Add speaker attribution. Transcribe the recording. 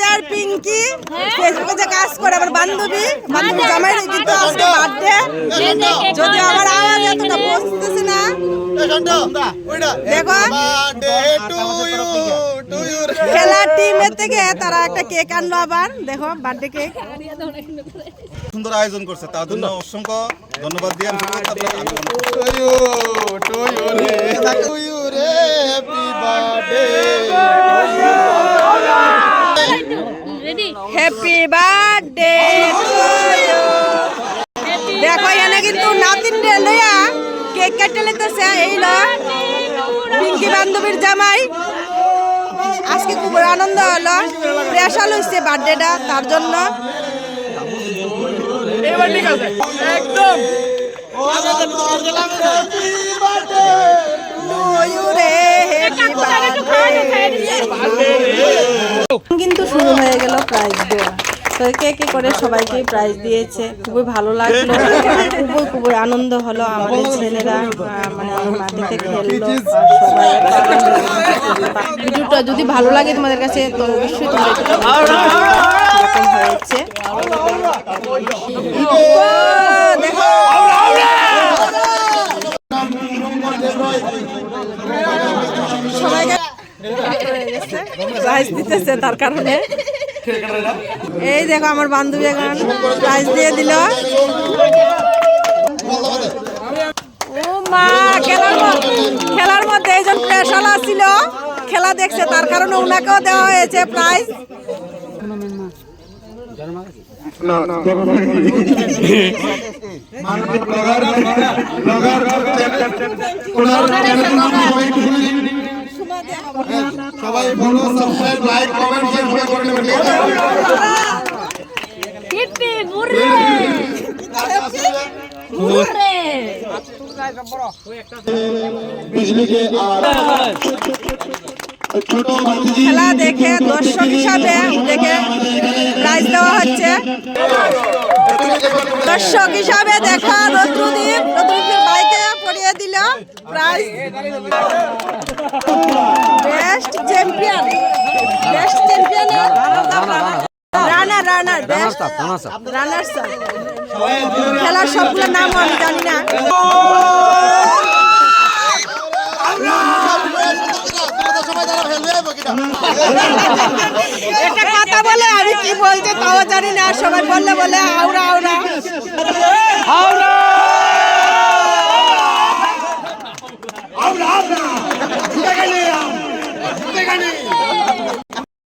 Speaker 1: আমাদের পিঙ্কি ফেসবুকে যে কাজ করে আমার বান্ধবী জামাইয়ের কিন্তু আজকে বার্থডে। যদি আমার আওয়াজ এতটা পৌঁছতেছে না, দেখো খেলার টিমের থেকে তারা একটা কেক আনলো আবার, দেখো বার্থডে কেক
Speaker 2: সুন্দর আয়োজন করছে, তার জন্য অসংখ্য ধন্যবাদ দিয়ে
Speaker 1: হ্যাপি বার্থডে। দেখো এখানে কিন্তু নাতিন লইয়া কেক কেটে লেতেছে, এই পিঙ্কি বান্ধবীর জামাই। আজকে খুব আনন্দ হলো, স্পেশাল হয়েছে বার্থডেটা তার জন্য। একদম কিন্তু শুরু হয়ে গেল প্রাইজ দেওয়া। তো কে কে করে সবাইকে প্রাইজ দিয়েছে, খুবই ভালো লাগলো, খুবই আনন্দ হলো। আমাদের ছেলেরা মানে মাটিতে খেললো, সবাই ভিডিওটা যদি ভালো লাগে তোমাদের কাছে তো অবশ্যই তোমরা এরকম হয়েছে। দেখো সবাইকে প্রাইজ দিতেছে তার কারণে। এই দেখো আমার বান্ধবী এখন প্রাইজ দিয়ে দিল। ও মা, খেলার মধ্যে একজন স্পেশাল ছিল, খেলা দেখছে তার কারণে ওনাকেও দেওয়া হয়েছে প্রাইজ।
Speaker 2: সবাই follow subscribe like comment share করে নেবেন।
Speaker 3: হিপি মুরে মুরে
Speaker 1: খেলা দেখে দর্শক হিসাবে দেখে প্রাইজ দেওয়া হচ্ছে। দর্শক হিসাবে দেখা রদ্রুদীপ বাইকে পড়িয়ে দিল প্রাইজ। বেস্ট চ্যাম্পিয়ন রানার বেস্ট রানার্স। খেলার সবগুলো নাম আমি জানি না। একটা কথা বলে আমি কি বলতে তাও জানি না, সবাই বললে বলে আওরা